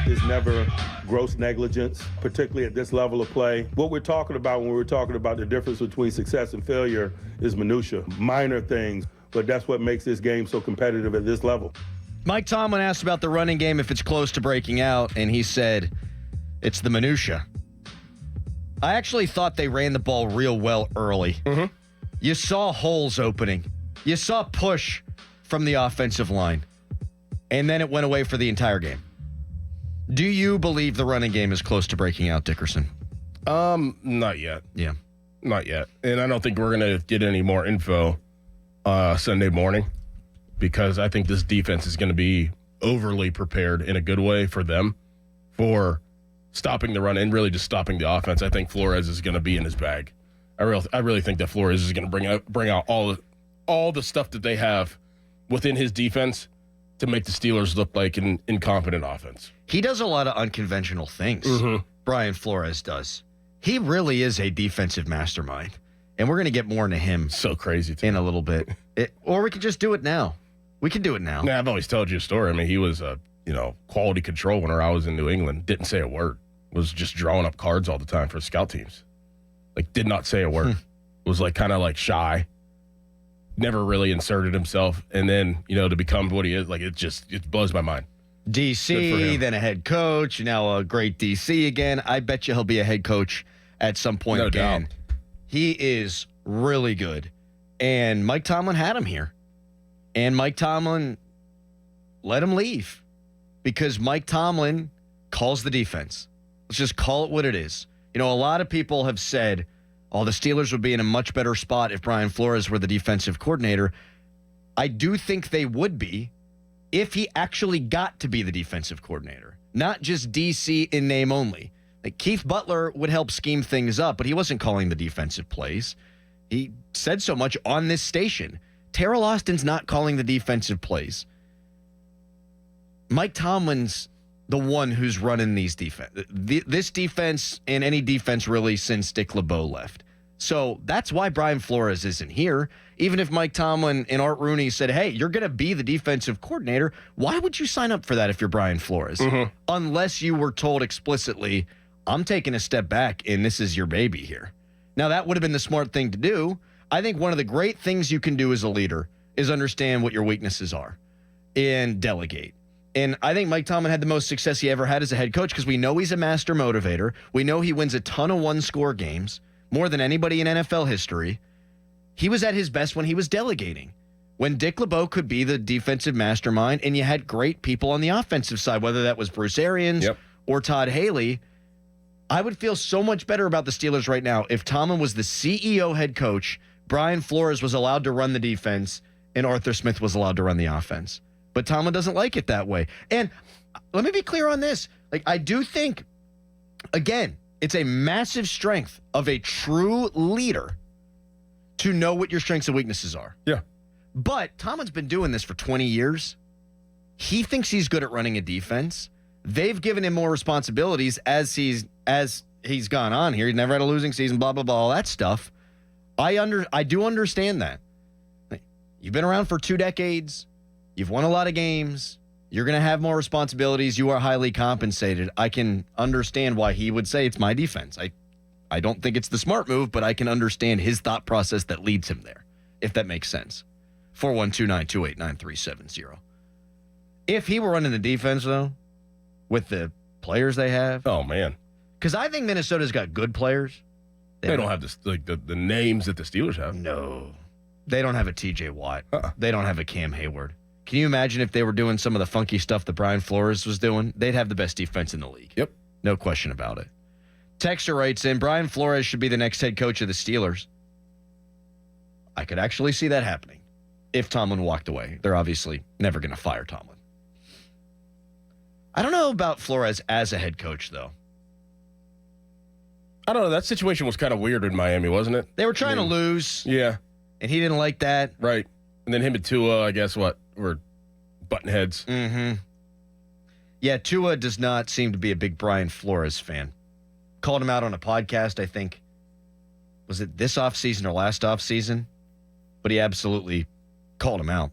is never gross negligence, particularly at this level of play. What we're talking about when we're talking about the difference between success and failure is minutia, minor things, but that's what makes this game so competitive at this level. Mike Tomlin asked about the running game if it's close to breaking out, and he said it's the minutia. I actually thought they ran the ball real well early. Mm-hmm. You saw holes opening. You saw push from the offensive line, and then it went away for the entire game. Do you believe the running game is close to breaking out, Dickerson? Not yet. Yeah. Not yet. And I don't think we're going to get any more info Sunday morning, because I think this defense is going to be overly prepared in a good way for them for stopping the run and really just stopping the offense. I think Flores is going to be in his bag. I really think that Flores is going to bring out all the stuff that they have within his defense to make the Steelers look like an incompetent offense. He does a lot of unconventional things. Mm-hmm. Brian Flores does. He really is a defensive mastermind, and we're going to get more into him So crazy in a little bit. Or we could just do it now. We can do it now. I've always told you a story. I mean, he was quality control when I was in New England. Didn't say a word. Was just drawing up cards all the time for scout teams. Like, did not say a word. Was like kind of like shy. Never really inserted himself. And then, to become what he is, like, it blows my mind. DC, then a head coach, now a great DC again. I bet you he'll be a head coach at some point No again. doubt. He is really good. And Mike Tomlin had him here. And Mike Tomlin let him leave because Mike Tomlin calls the defense. Let's just call it what it is. A lot of people have said, the Steelers would be in a much better spot if Brian Flores were the defensive coordinator. I do think they would be if he actually got to be the defensive coordinator, not just DC in name only. Like, Keith Butler would help scheme things up, but he wasn't calling the defensive plays. He said so much on this station. Terrell Austin's not calling the defensive plays. Mike Tomlin's the one who's running these this defense and any defense really since Dick LeBeau left. So that's why Brian Flores isn't here. Even if Mike Tomlin and Art Rooney said, hey, you're going to be the defensive coordinator, why would you sign up for that if you're Brian Flores? Mm-hmm. Unless you were told explicitly, I'm taking a step back and this is your baby here. Now, that would have been the smart thing to do. I think one of the great things you can do as a leader is understand what your weaknesses are and delegate. And I think Mike Tomlin had the most success he ever had as a head coach because we know he's a master motivator. We know he wins a ton of one-score games, more than anybody in NFL history. He was at his best when he was delegating, when Dick LeBeau could be the defensive mastermind and you had great people on the offensive side, whether that was Bruce Arians or Todd Haley. I would feel so much better about the Steelers right now if Tomlin was the CEO head coach, Brian Flores was allowed to run the defense, and Arthur Smith was allowed to run the offense. But Tomlin doesn't like it that way. And let me be clear on this. Like, I do think, again, it's a massive strength of a true leader to know what your strengths and weaknesses are. Yeah. But Tomlin's been doing this for 20 years. He thinks he's good at running a defense. They've given him more responsibilities as he's gone on here. He's never had a losing season, blah, blah, blah, all that stuff. I do understand that. You've been around for 2 decades. You've won a lot of games. You're going to have more responsibilities. You are highly compensated. I can understand why he would say it's my defense. I don't think it's the smart move, but I can understand his thought process that leads him there, if that makes sense. 412-928-9370. If he were running the defense, though, with the players they have. Oh, man. Because I think Minnesota's got good players. They don't have the names that the Steelers have. No. They don't have a TJ Watt. They don't have a Cam Hayward. Can you imagine if they were doing some of the funky stuff that Brian Flores was doing? They'd have the best defense in the league. Yep. No question about it. Texter writes in, Brian Flores should be the next head coach of the Steelers. I could actually see that happening if Tomlin walked away. They're obviously never going to fire Tomlin. I don't know about Flores as a head coach, though. I don't know. That situation was kind of weird in Miami, wasn't it? They were trying to lose. Yeah. And he didn't like that. Right. And then him and Tua, I guess, were button heads. Mm-hmm. Yeah, Tua does not seem to be a big Brian Flores fan. Called him out on a podcast, I think. Was it this offseason or last offseason? But he absolutely called him out.